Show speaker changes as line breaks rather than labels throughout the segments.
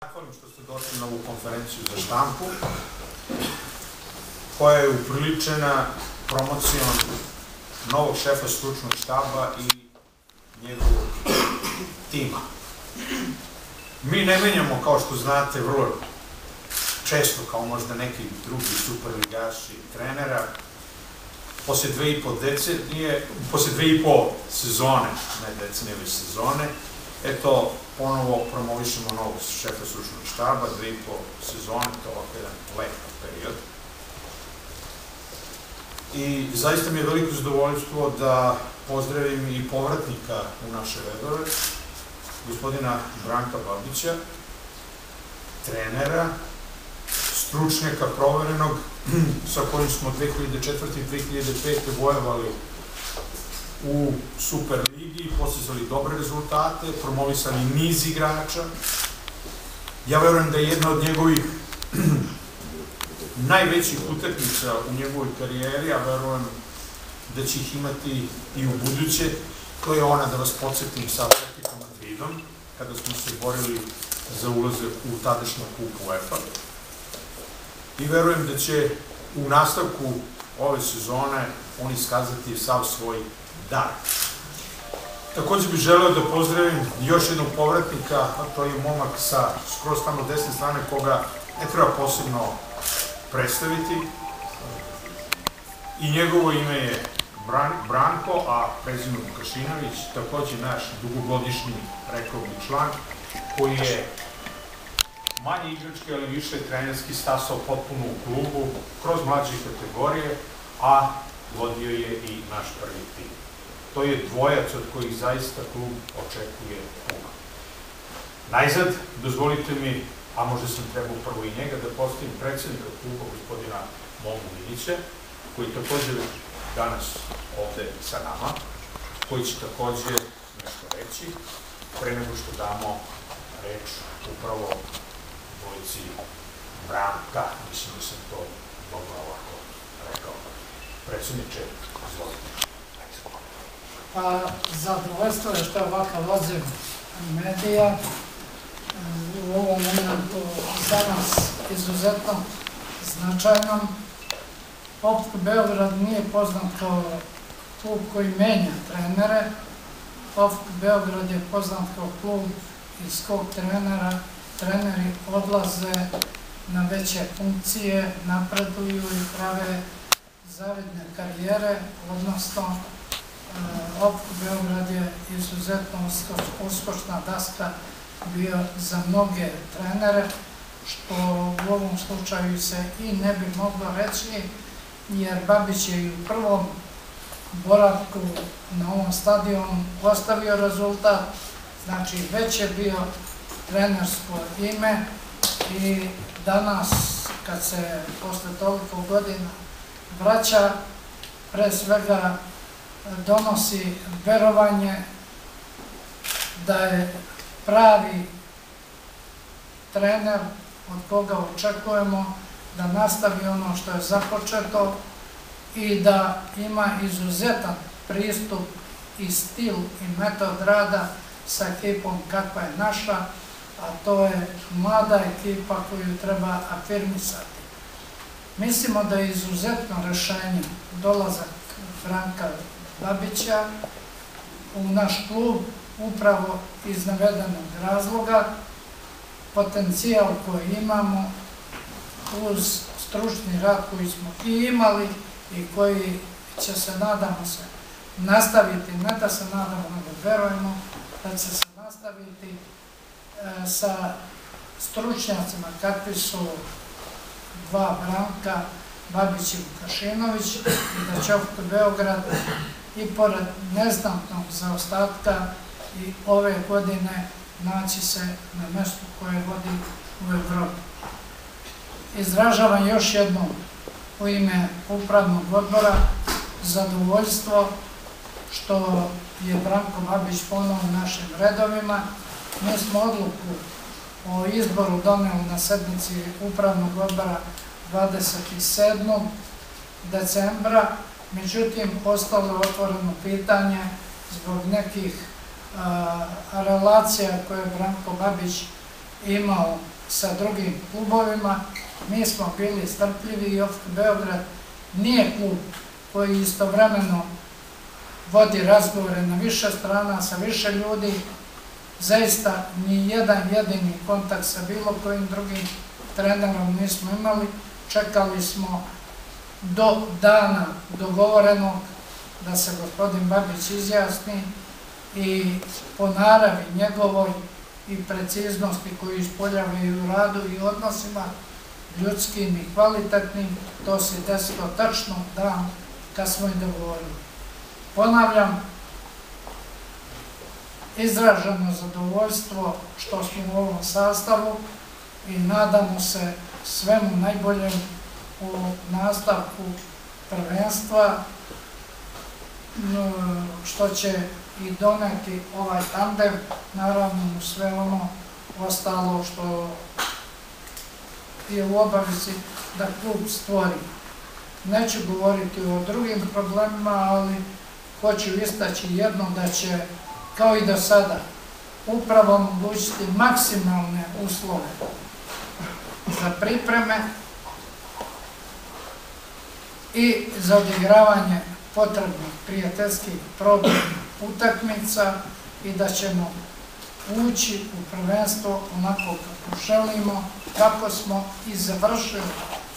Zahvalim što ste došli na ovu konferenciju za štampu, koja je upriličena promocijom novog šefa stručnog štaba i njegovog tima. Mi ne menjamo, kao što znate, vrlo često, kao možda neki drugi superligaši trenera, posle 2,5 sezone, ne decenije, već sezone, eto, ponovo promovišemo novog šefa stručnog štaba, 2,5 sezone, to je ovako jedan lep period. I zaista mi je veliko zadovoljstvo da pozdravim i povratnika u naše redove, gospodina Branka Babića, trenera, stručnjaka proverenog, sa kojim smo 2004. i 2005. vojevali u Superligi, postizali dobre rezultate, promovisali niz igrača. Ja verujem da je jedna od njegovih najvećih utakmica u njegovoj karijeri, a verujem da će ih imati i u buduće. To je ona, da vas podsjetim, sa Atletico Madridom, kada smo se borili za ulazak u tadašnju kupu UEFA. I verujem da će u nastavku ove sezone on iskazati sav svoj dar. Takođe bih želeo da pozdravim još jednog povratnika, a to je momak sa skroz tamo desne strane, koga ne treba posebno predstaviti. I njegovo ime je Branko, a prezime Vukašinović, takođe naš dugogodišnji, rekao bih, član, koji je manje igrački, ali više trenerski stasao potpuno u klubu, kroz mlađe kategorije, a vodio je i naš prvi tim. To je dvojac od kojih zaista klub očekuje puno. Najzad, dozvolite mi, a možda sam trebao prvo i njega, da postavim predsednika kluba, gospodina Mogu Milića, koji je takođe danas ovde sa nama, koji će takođe nešto reći, pre nego što damo reč upravo dvojici Branka, mislim da sam to dobro ovako rekao. Predsedniče, izvolite.
Zadovoljstvo je što je ovakav odziv medija u ovom momentu za nas izuzetno značajnom. OFK Beograd nije poznat kao klub koji menja trenere. OFK Beograd je poznat kao klub iz kog treneri odlaze na veće funkcije, napreduju i prave zavidne karijere, odnosno OFK Beograd je izuzetno uskočna daska bio za mnoge trenere, što u ovom slučaju se i ne bi moglo reći, jer Babić je i u prvom boravku na ovom stadionu ostavio rezultat, znači već je bio trenersko ime i danas, kad se posle toliko godina vraća, pre svega donosi verovanje da je pravi trener od koga očekujemo da nastavi ono što je započeto i da ima izuzetan pristup i stil i metod rada sa ekipom kakva je naša, a to je mlada ekipa koju treba afirmisati. Mislimo da je izuzetno rešenje dolazak Branka Babića u naš klub upravo iz navedenog razloga. Potencijal koji imamo uz stručni rad koji smo i imali i koji će se, nadamo se, nastaviti, ne da se nadamo, nego verujemo da će se nastaviti sa stručnjacima kakvi su dva Branka, Babić i Vukašinović, i da će OFK Beograd i pored neznatnog zaostatka i ove godine naći se na mestu koje vodi u Evropi. Izražavam još jednom u ime upravnog odbora zadovoljstvo što je Branko Babić ponovo u našim redovima. Mi smo odluku o izboru doneli na sednici upravnog odbora 27. decembra, međutim, ostalo je otvoreno pitanje zbog nekih relacija koje je Branko Babić imao sa drugim klubovima. Mi smo bili strpljivi i OFK Beograd nije klub koji istovremeno vodi razgovore na više strana, sa više ljudi. Zaista ni jedan jedini kontakt sa bilo kojim drugim trenerom nismo imali. Čekali smo do dana dogovorenog da se gospodin Babić izjasni i po naravi njegovoj i preciznosti koju ispoljava i u radu i odnosima ljudskim i kvalitetnim, to se desilo tačno dan kad smo i dogovorili. Ponavljam, izraženo zadovoljstvo što smo u ovom sastavu i nadamo se svemu najboljem u nastavku prvenstva, što će i doneti ovaj tandem, naravno sve ono ostalo što je u obavezi da klub stvori. Neću govoriti o drugim problemima, ali hoću istaći jedno, da će, kao i do sada, upravo omogućiti maksimalne uslove za pripreme i za odigravanje potrebnih prijateljskih probnih utakmica i da ćemo ući u prvenstvo onako kako želimo, kako smo i završili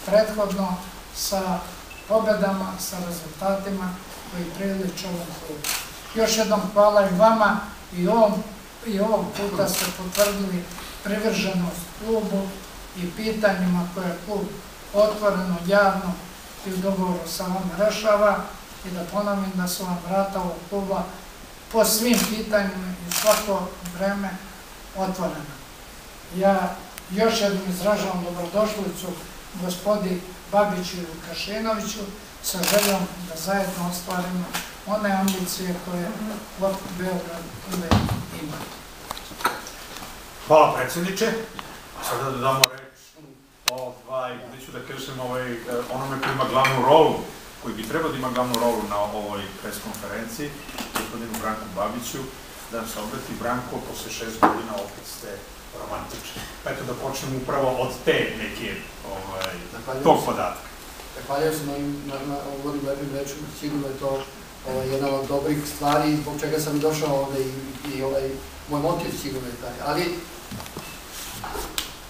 prethodno sa pobedama, sa rezultatima koji priliče ovom klubu. Još jednom hvala i vama i ovog puta ste potvrdili privrženost klubu i pitanjima koje je klub otvoreno, javno i u dogovoru sa vama rešava, i da ponovim da su vam vrata ovog kluba po svim pitanjima i svako vreme otvorena. Ja još jednom izražavam dobrodošlicu gospodi Babiću i Vukašinoviću sa željom da zajedno ostvarimo one ambicije koje OFK Beograd uvek ima.
Hvala predsjedniče. Sada da damo reč neću da kažem onome koji ima glavnu rolu, koji bi trebao da ima glavnu rolu na ovoj pres konferenciji, gospodinu Branku Babiću, da nam se obrati. Branko, posle 6 godina opet ste romantični. Pa eto da počnemo upravo od te neke tog podatka.
Zahvaljujem se na ovorim lepim rečima, sigurno je to jedna od dobrih stvari zbog čega sam i došao ovde i moj motiv sigurno je taj, ali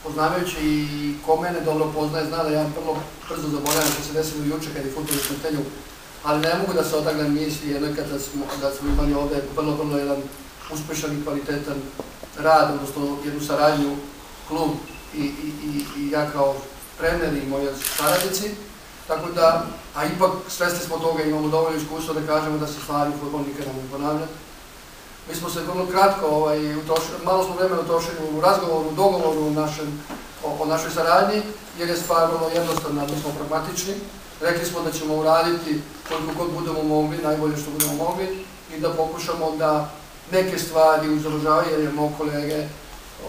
poznavajući i ko mene dobro poznaje, zna da ja vrlo brzo zaboravim što se desilo juče kad je fudbal u pitanju, ali ne mogu da se otrgnem misli jednoj kada smo imali ovde vrlo jedan uspešan i kvalitetan rad, odnosno jednu saradnju, klub i ja kao trener i moji saradnici, tako da, a ipak svesni smo toga, imamo dovoljno iskustva da kažemo da se stvari u fudbalu nikada ne ponavlja. Mi smo se vrlo kratko, malo smo vremena utrošili u razgovoru, u dogovoru o našoj saradnji, jer je stvar vrlo jednostavna, mi smo pragmatični. Rekli smo da ćemo uraditi koliko god budemo mogli, najbolje što budemo mogli, i da pokušamo da neke stvari uzdržavaju, jer je mog kolege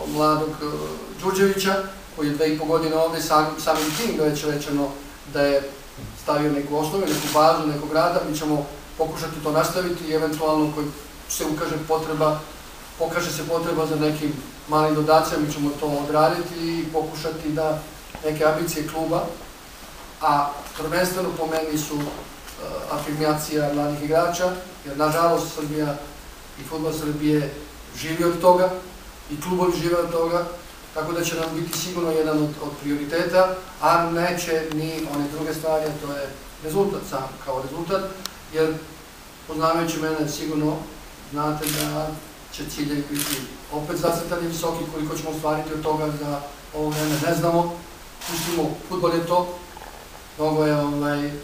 mladog Đurđevića, koji je 2,5 godine ovde, samim tim već rečeno da je stavio neku osnovu, neku bazu, nekog rada, mi ćemo pokušati to nastaviti i eventualno koji se pokaže se potreba za nekim malim dodacima, mi ćemo to odraditi i pokušati da neke ambicije kluba, a prvenstveno po meni su afirmacija mladih igrača, jer nažalost Srbija i fudbal Srbije živi od toga i klubovi žive od toga, tako da će nam biti sigurno jedan od prioriteta, a neće ni one druge stvari, a to je rezultat sam kao rezultat, jer poznavajući mene sigurno znate da će ciljevi biti opet zacrtani visoki, koliko ćemo ostvariti od toga za ovo vreme ne znamo. Pustimo, fudbal je to, mnogo je,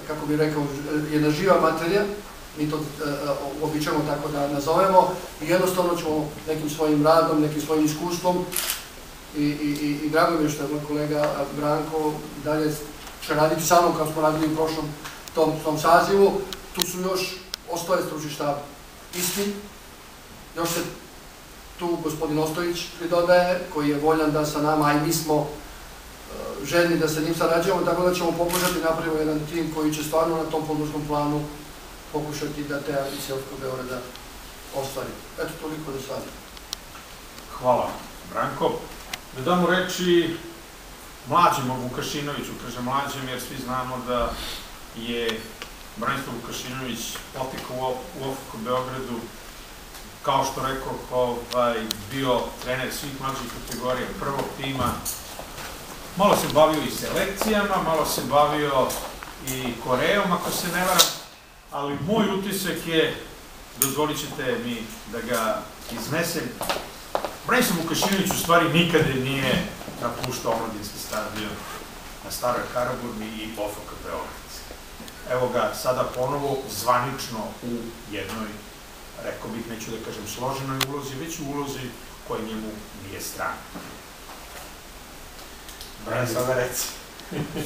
kako bih rekao, jedna živa materija, mi to uobičajemo tako da nazovemo i jednostavno ćemo nekim svojim radom, nekim svojim iskustvom i drago mi je što je moj kolega Branko dalje će raditi sa mnom kao smo radili u prošlom tom sazivu. Tu su još ostaje stručni štab isti, još se tu gospodin Ostojić pridodaje, koji je voljan da sa nama, a i mi smo željni da sa njim sarađujemo, tako da ćemo pokušati napraviti jedan tim koji će stvarno na tom područnom planu pokušati da te ambicije OFK Beograda ostvari. Eto, toliko do sada.
Hvala, Branko. Da damo reči mlađem Vukašinoviću, kažem mlađem jer svi znamo da je Branislav Vukašinović potekao u OFK Beogradu, kao što rekao, bio trener svih mlađih kategorija prvog tima. Malo se bavio i selekcijama, malo se bavio i Korejom, ako se ne varam, ali moj utisak je, dozvolit ćete mi da ga iznesem, Branislav Vukašinović u stvari nikada nije napuštao omladinski stadion na Staroj Karaburmi i OFK Beograd. Evo ga sada ponovo zvanično u jednoj, rekao bih, neću da kažem složenoj ulozi, već u ulozi koja njemu nije strana. Brani, sada reci.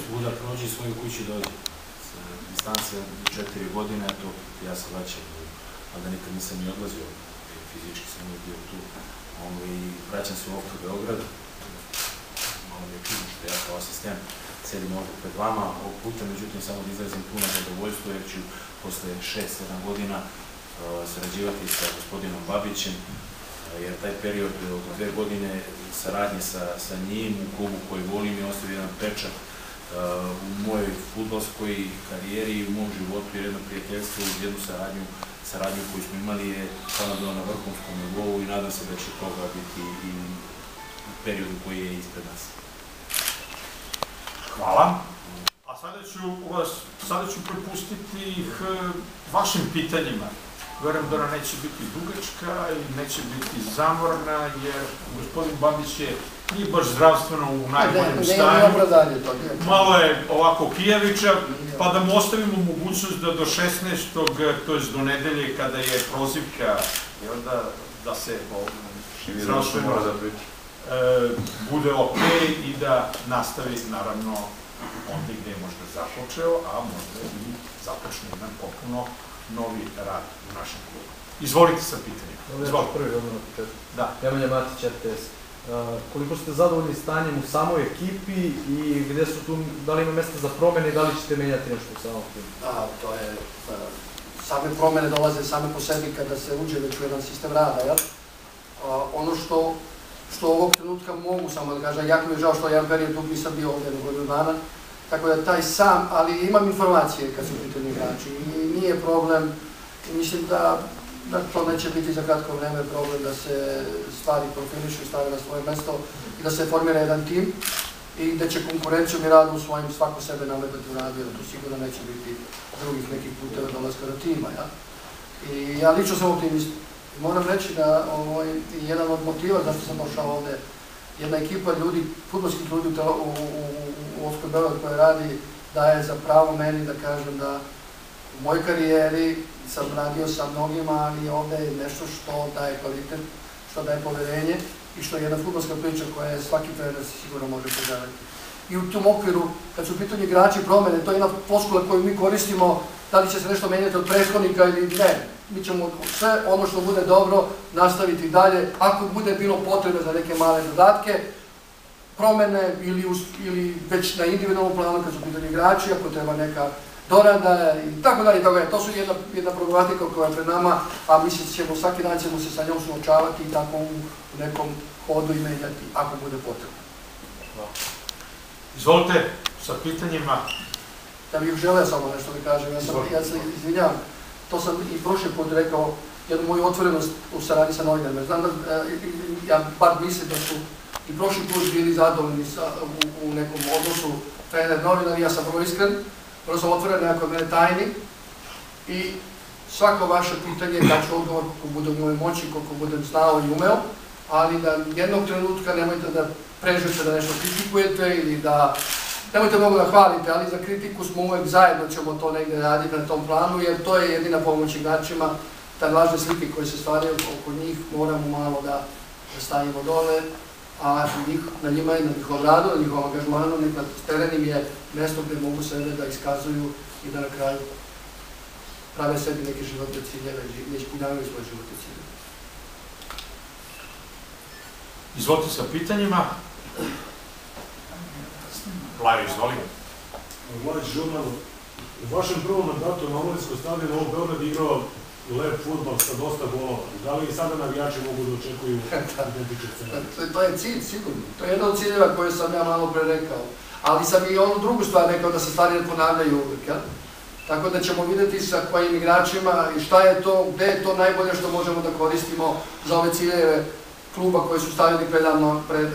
Svuda prođe i svoju kući dođe. Sa distance 4 godine, eto, ja se vraćam, a da nikad nisam ni odlazio, fizički sam uvijek bio tu. I vraćam se u OFK Beograd, malo mi je čudno što ja kao asistent sedim ovdje pred vama ovog puta, međutim samo da izrazim puno zadovoljstvo jer ću posle 6-7 godina sarađivati sa gospodinom Babićem, jer taj period od 2 godine saradnje sa njim u klubu koji volim je ostavio jedan pečat u mojoj fudbalskoj karijeri i u mom životu, jer jedno prijateljstvo uz jednu saradnju koju smo imali je stvarno bilo na vrhunskom nivou i nadam se da će toga biti i u periodu koji je ispred nas.
Hvala. A sada ću prepustiti vašim pitanjima. Verujem da ona neće biti dugačka i neće biti zamorna, jer gospodin Babić nije baš zdravstveno u najboljem stanju. Malo je ovako kijaviča, pa da mu ostavimo mogućnost da do 16. to je do nedelje, kada je prozivka, da se zdravstveno bude ok i da nastavi, naravno, onda gde je možda započeo, a možda i započne jedan potpuno novi rad u našem klubu. Izvolite sa pitanjem.
Dobro, prvi odmah na početku.
Da.
Nemanja Matić, RTS. Koliko ste zadovoljni stanjem u samoj ekipi i gde su tu, da li ima mesta za promene i da li ćete menjati nešto u samom timu?
Da, to je, same promene dolaze same po sebi kada se uđe već u jedan sistem rada, jel? Ono što ovog trenutka mogu samo da kažem, jako mi je žao što jedan period dug nisam bio ovdje na godinu dana, tako da taj sam, ali imam informacije kad su pitanje igrači i nije problem, mislim da to neće biti za kratko vreme problem da se stvari profilišu i stave na svoje mesto i da se formira jedan tim i da će konkurencijom i radom svojim svako sebe nametati u radu, jer tu sigurno neće biti drugih nekih puteva dolaska do tima. I ja lično sam optimist. Moram reći da jedan od motiva zašto sam došao ovde, jedna ekipa ljudi, fudbalskih ljudi u OFK Beograd koja radi, daje za pravo meni da kažem da u mojoj karijeri sam radio sa mnogima, ali ovde je nešto što daje kvalitet, što daje poverenje i što je jedna fudbalska priča koja je svaki trener sigurno može poželjeti. I u tom okviru, kad su u pitanju igrači promene, to je jedna floskula koju mi koristimo, da li će se nešto menjati od prethodnika ili ne. Mi ćemo sve ono što bude dobro nastaviti dalje, ako bude bilo potrebe za neke male dodatke, promene ili već na individualnom planu kad su pitanje igrači, ako treba neka dorada i tako dalje. To su jedna problematika koja je pred nama, a mislim ćemo svaki dan ćemo se sa njom suočavati i tako u nekom hodu i menjati, ako bude potrebno.
Izvolite sa pitanjima.
Ja bih želeo samo nešto da kažem, ja se izvinjam. To sam i prošli put rekao, jednu moju otvorenost u saradnji sa novinarima. Znam da, ja bar mislim da su i prošli put bili zadovoljni u nekom odnosu trener-novinar, ja sam vrlo iskren, vrlo sam otvoren, nekako od mene tajni i svako vaše pitanje daću odgovor koliko budem u mojoj moći, koliko budem znao i umeo, ali da jednog trenutka nemojte da prežete da nešto kritikujete ili da nemojte mnogo da hvalite, ali za kritiku smo uvek zajedno ćemo to negde raditi na tom planu, jer to je jedina pomoć igračima, ta lažne slike koje se stvaraju oko njih moramo malo da stavimo dole, a na njima je, na njihov radu, na njihovom angažmanu, na teren im je mesto gde mogu sebe da iskazuju i da na kraju prave sebi neke životne ciljeve i ispunjavaju svoje životne ciljeve.
Izvolite sa pitanjima. Vlajo, izvolim.
Vladić žurnal, u vašem prvom mandatu na omladinskom stadionu ovog Beograd igrao lep fudbal sa dosta golova. Da li i sada navijači mogu da očekuju identičan scenarij?
To je cilj, sigurno. To je jedan od ciljeva koje sam ja malo pre rekao. Ali sam i onu drugu stvar rekao da se stvari ne ponavljaju uvijek, jel? Tako da ćemo vidjeti sa kojim igračima i šta je to, gde je to najbolje što možemo da koristimo za ove ciljeve kluba koji su stavili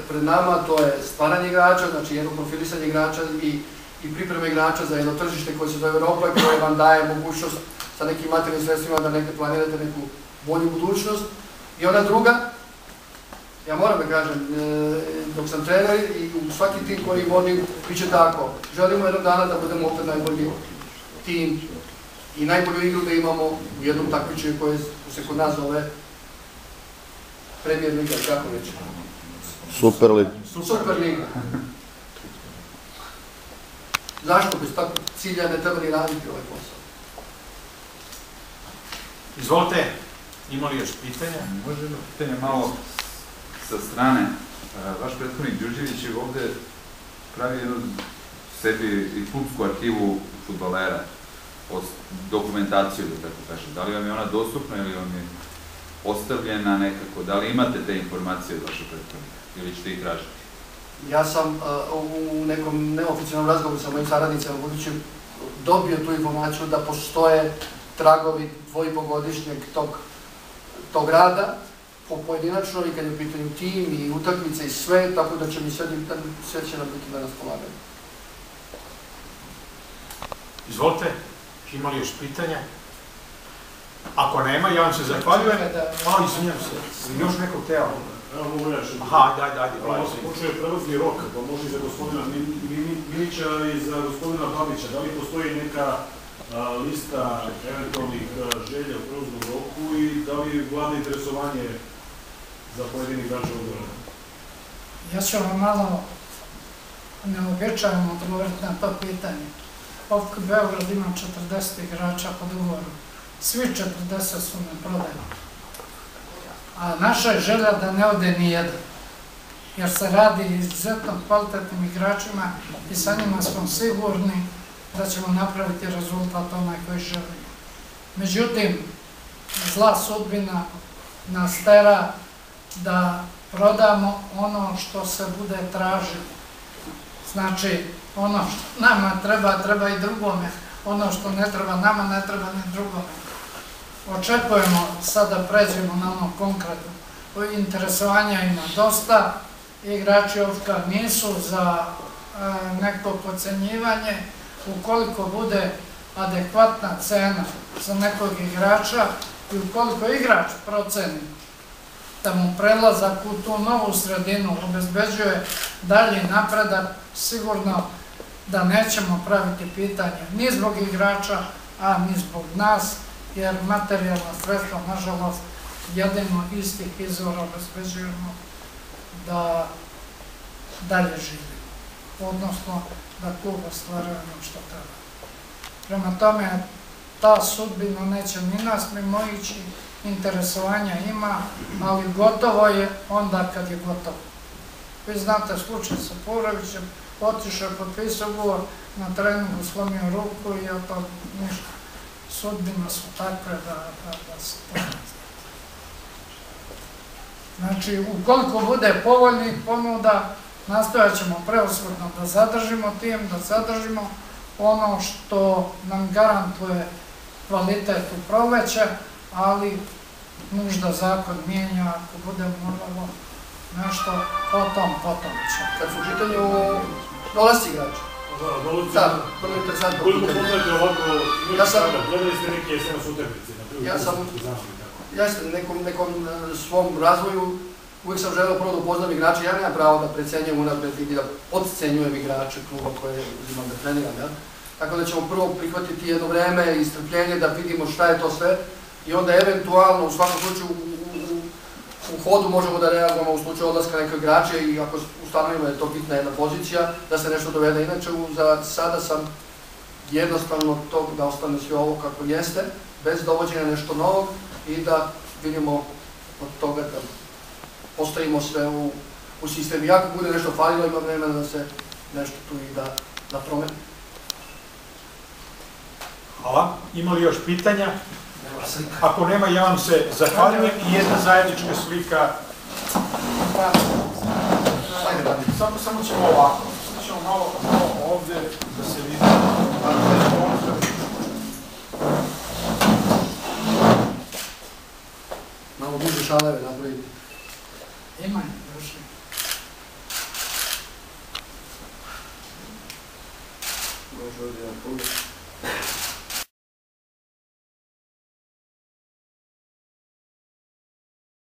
pred nama, to je stvaranje igrača, znači jedno profilisanje igrača i pripreme igrača za jedno tržište koje se zove Europa i koje vam daje mogućnost sa nekim materijalnim sredstvima da negde planirate neku bolju budućnost. I ona druga, ja moram da kažem, dok sam trener i u svaki tim koji vodim, biće tako. Želimo jednog dana da budemo opet najbolji tim i najbolju igru da imamo u jednom takmičenju koje se kod nas zove Premier Liga, kako reći?
Super Liga.
Super Liga. Zašto bez takvog cilja ne treba ni raditi ovaj posao?
Izvolite, ima li još pitanja?
Može jedno pitanje malo sa strane. Vaš prethodnik Đurđević je ovde pravi jednu sebi i klubsku arhivu fudbalera, dokumentaciju, da tako kažem. Da li vam je ona dostupna ili vam je ostavljena nekako? Da li imate te informacije od vaše prethodnika ili ćete ih tražiti?
Ja sam u nekom neoficijalnom razgovoru sa mojim saradnicama budućim dobio tu informaciju da postoje tragovi dvojipogodišnjeg tog rada, pojedinačno i kad je u pitanju tim i utakmice i sve, tako da će mi sve će nam biti na raspolaganju.
Izvolite, ima li još pitanja? Ako nema, ja vam se zahvaljujem. Izvinjam se, još nekog tela.
Evo mogu reći.
Aha, dajde.
Počuje prelazni rok, pa može i za gospodina Milića i za gospodina Babića. Da li postoji neka lista eventualnih želja u prelaznom roku i da li vlada interesovanje za pojedini igrača odbrane?
Ja ću vam malo neobičajno odgovoriti na to pitanje. OFK Beograd ima 40 igrača pod ugovorom. Svi 40 su neprodajni. A naša je želja da ne ode ni jedan. Jer se radi izuzetno kvalitetnim igračima i sa njima smo sigurni da ćemo napraviti rezultat onaj koji želimo. Međutim, zla sudbina nas tera da prodamo ono što se bude tražilo. Znači, ono što nama treba i drugome. Ono što ne treba nama, ne treba ni drugome. Očekujemo, sada pređemo na ono konkretno. Interesovanja ima dosta, igrači OFK-a nisu za neko podcenjivanje. Ukoliko bude adekvatna cena za nekog igrača i ukoliko igrač proceni da mu prelazak u tu novu sredinu obezbeđuje dalji napredak, sigurno da nećemo praviti pitanje ni zbog igrača, a ni zbog nas, jer materijalna sredstva, nažalost, jedino istih izvora obezbeđujemo da dalje živimo, odnosno da klub ostvaruje ono što treba. Prema tome, ta sudbina neće ni nas mimoići, interesovanja ima, ali gotovo je onda kad je gotovo. Vi znate slučaj sa Purovićem, otišao je, potpisao ugovor, na treningu slomio ruku i od toga ništa. Sudbina su takve da se to ne zna. Znači, ukoliko bude povoljnih ponuda, nastojat ćemo preoshodno da zadržimo tim, da zadržimo ono što nam garantuje kvalitet u proleće, ali nužda zakon mijenja, ako bude moralo nešto, potom će.
Kad su u pitanju dolasci igrača. Da, vrlo interesantno.
Koliko poznajete ovako igrač sada? Gledali ste neke SNS utakmice?
Ja sam nekom svom razvoju uvijek sam želeo prvo da upoznam igrača. Ja nemam pravo da precenjujem unapred i da podcenjujem igrače kluba koje uzimam da treniram. Tako da ćemo prvo prihvatiti jedno vreme i strpljenje da vidimo šta je to sve i onda eventualno u svakom slučaju u hodu možemo da reagujemo u slučaju odlaska nekog igrača i ako ustanovimo da je to bitna jedna pozicija, da se nešto dovede. Inače, za sada sam jednostavno tog da ostane sve ovo kako jeste, bez dovođenja nešto novog i da vidimo od toga da postavimo sve u sistem. I ako bude nešto falilo, ima vremena da se nešto tu i da promeni.
Hvala. Ima li još pitanja? Ako nema, ja vam se zahvaljujem i jedna zajednička slika. Samo ćemo ovako, samo ćemo malo ovde da se vidi.
Malo bliže šaleve napraviti.
Imaj, došli.
Može ovdje jedan pogled.